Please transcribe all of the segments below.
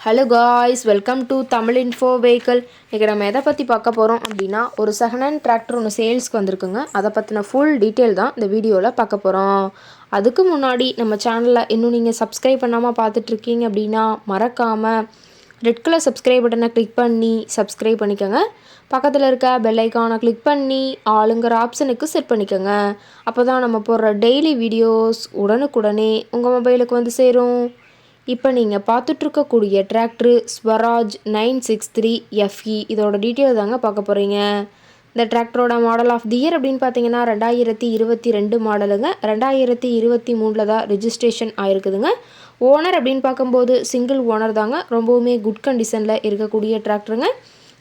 Hello guys, welcome to Tamil info vehicle. இன்றைக்கி நம்ம எதை பற்றி பார்க்க போகிறோம் அப்படின்னா, ஒரு செகண்ட் ஹேண்ட் டிராக்டர் ஒன்று சேல்ஸ்க்கு வந்திருக்குங்க. அதை பற்றின ஃபுல் டீட்டெயில் தான் இந்த வீடியோவில் பார்க்க போகிறோம். அதுக்கு முன்னாடி நம்ம சேனலில் இன்னும் நீங்கள் சப்ஸ்கிரைப் பண்ணாமல் பார்த்துட்ருக்கீங்க அப்படின்னா மறக்காமல் ரெட் கலர் சப்ஸ்கிரைப் பட்டனை கிளிக் பண்ணி சப்ஸ்கிரைப் பண்ணிக்கோங்க. பக்கத்தில் இருக்க பெல் ஐக்கானை கிளிக் பண்ணி ஆளுங்கிற ஆப்ஷனுக்கு செட் பண்ணிக்கோங்க. அப்போ தான் நம்ம போடுற டெய்லி வீடியோஸ் உடனுக்குடனே உங்கள் மொபைலுக்கு வந்து சேரும். இப்போ நீங்கள் பார்த்துட்ருக்கக்கூடிய டிராக்டரு ஸ்வராஜ் 963 FE. இதோட டீட்டெயில் தாங்க பார்க்க போகிறீங்க. இந்த டிராக்டரோட மாடல் ஆஃப் தி இயர் அப்படின்னு பார்த்தீங்கன்னா 2022 மாடலுங்க. 2023 தான் ரிஜிஸ்ட்ரேஷன் ஆகிருக்குதுங்க. ஓனர் அப்படின்னு பார்க்கும்போது சிங்கிள் ஓனர் தாங்க. ரொம்பவுமே குட் கண்டிஷனில் இருக்கக்கூடிய டிராக்டருங்க.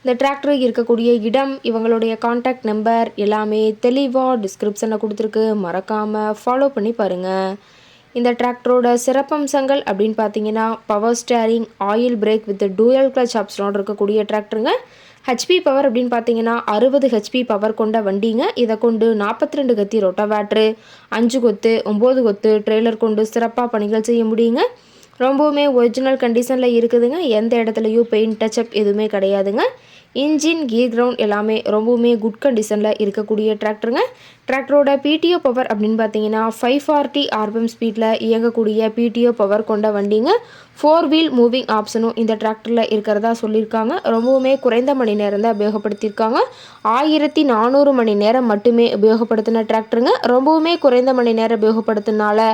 இந்த டிராக்டர் இருக்கக்கூடிய இடம், இவங்களுடைய கான்டாக்ட் நம்பர் எல்லாமே தெளிவாக டிஸ்கிரிப்ஷனில் கொடுத்துருக்கு. மறக்காமல் ஃபாலோ பண்ணி பாருங்கள். இந்த டிராக்டரோட சிறப்பம்சங்கள் அப்படின்னு பார்த்தீங்கன்னா, power steering, oil brake with dual clutch ஆப்ஷனோடு இருக்கக்கூடிய டிராக்டருங்க. ஹெச்பி பவர் அப்படின்னு பார்த்தீங்கன்னா 60 ஹெச்பி பவர் கொண்ட வண்டிங்க. இதை கொண்டு 42 கத்தி ரொட்டவேட்ரு, 5 கொத்து 9 கொத்து ட்ரெய்லர் கொண்டு சிறப்பாக பணிகள் செய்ய முடியுங்க. ரொம்பவுமே ஒரிஜினல் கண்டிஷனில் இருக்குதுங்க. எந்த இடத்துலையும் பெயிண்ட் டச்சப் எதுவுமே கிடையாதுங்க. இன்ஜின், கீர் கிரவுண்ட் எல்லாமே ரொம்பவுமே குட் கண்டிஷனில் இருக்கக்கூடிய டிராக்டருங்க. டிராக்டரோட பிடிஓ பவர் அப்படின்னு பார்த்தீங்கன்னா 540 RPM ஸ்பீடில் இயங்கக்கூடிய பிடிஓ பவர் கொண்ட வண்டிங்க. 4 வீல் மூவிங் ஆப்ஷனும் இந்த டிராக்டரில் இருக்கிறதா சொல்லியிருக்காங்க. ரொம்பவுமே குறைந்த மணி நேரம் தான் உபயோகப்படுத்தியிருக்காங்க. 1400 மணி நேரம் மட்டுமே உபயோகப்படுத்தின டிராக்டருங்க. ரொம்பவுமே குறைந்த மணி நேரம் உபயோகப்படுத்தினால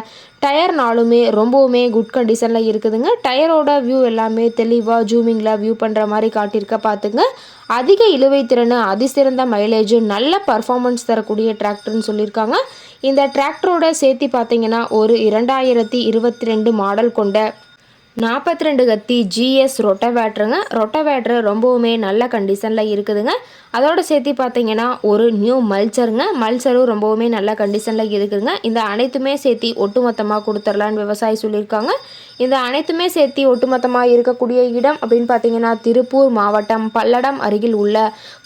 டயர் நாளுமே ரொம்பவுமே குட் கண்டிஷனில் இருக்குதுங்க. டயரோட வியூ எல்லாமே தெளிவாக ஜூமிங்கில் வியூ பண்ணுற மாதிரி காட்டியிருக்க பார்த்துங்க. அதிக இழுவை திறன், அதிசிறந்த மைலேஜ், நல்ல பர்ஃபார்மன்ஸ் தரக்கூடிய டிராக்டர்னு சொல்லியிருக்காங்க. இந்த டிராக்டரோட சேர்த்து பார்த்தீங்கன்னா ஒரு 2022 மாடல் கொண்ட 42 கத்தி GS ரொட்டவேட்ருங்க. ரொட்டவேட்ரு ரொம்பவுமே நல்ல கண்டிஷனில் இருக்குதுங்க. அதோடு சேர்த்து பார்த்தீங்கன்னா ஒரு நியூ மல்ச்சருங்க. மல்ச்சரும் ரொம்பவுமே நல்ல கண்டிஷனில் இருக்குதுங்க. இந்த அனைத்துமே சேர்த்து ஒட்டுமொத்தமாக கொடுத்துர்லான்னு விவசாயி சொல்லியிருக்காங்க. இந்த அனைத்துமே சேர்த்து ஒட்டுமொத்தமாக இருக்கக்கூடிய இடம் அப்படின்னு பார்த்தீங்கன்னா திருப்பூர் மாவட்டம் பல்லடம் அருகில் உள்ள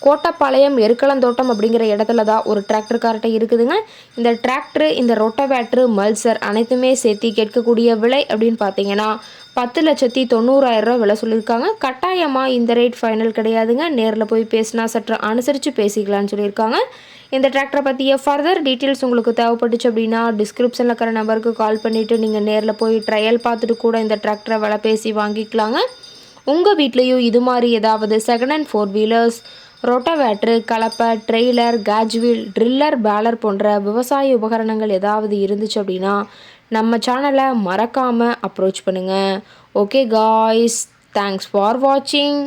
கோட்டப்பாளையம் எருக்களந்தோட்டம் அப்படிங்கிற இடத்துல தான் ஒரு டிராக்டர் கார்ட்டை இருக்குதுங்க. இந்த டிராக்டரு, இந்த ரொட்டவேட்ரு, மல்சர் அனைத்துமே சேர்த்து கேட்கக்கூடிய விலை அப்படின்னு பார்த்தீங்கன்னா 10,90,000 விலை சொல்லியிருக்காங்க. கட்டாயமாக இந்த ரேட் ஃபைனல் கிடையாதுங்க. நேரில் போய் பேசினா சற்று அனுசரித்து பேசிக்கலான்னு சொல்லியிருக்காங்க. இந்த டிராக்டரை பற்றிய ஃபர்தர் டீட்டெயில்ஸ் உங்களுக்கு தேவைப்பட்டுச்சு அப்படின்னா டிஸ்கிரிப்ஷனில் இருக்கிற நம்பருக்கு கால் பண்ணிவிட்டு நீங்கள் நேரில் போய் ட்ரையல் பார்த்துட்டு கூட இந்த டிராக்டரை விலை பேசி வாங்கிக்கலாங்க. உங்கள் வீட்லேயும் இது மாதிரி ஏதாவது செகண்ட் ஹேண்ட் 4 வீலர்ஸ், ரொட்டவேட்ரு, கலப்பை, ட்ரெய்லர், கேஜ்வீல், ட்ரில்லர், பேலர் போன்ற விவசாய உபகரணங்கள் ஏதாவது இருந்துச்சு அப்படின்னா நம்ம சேனலை மறக்காமல் அப்ரோச் பண்ணுங்கள். ஓகே காய்ஸ், தேங்க்ஸ் ஃபார் வாட்சிங்.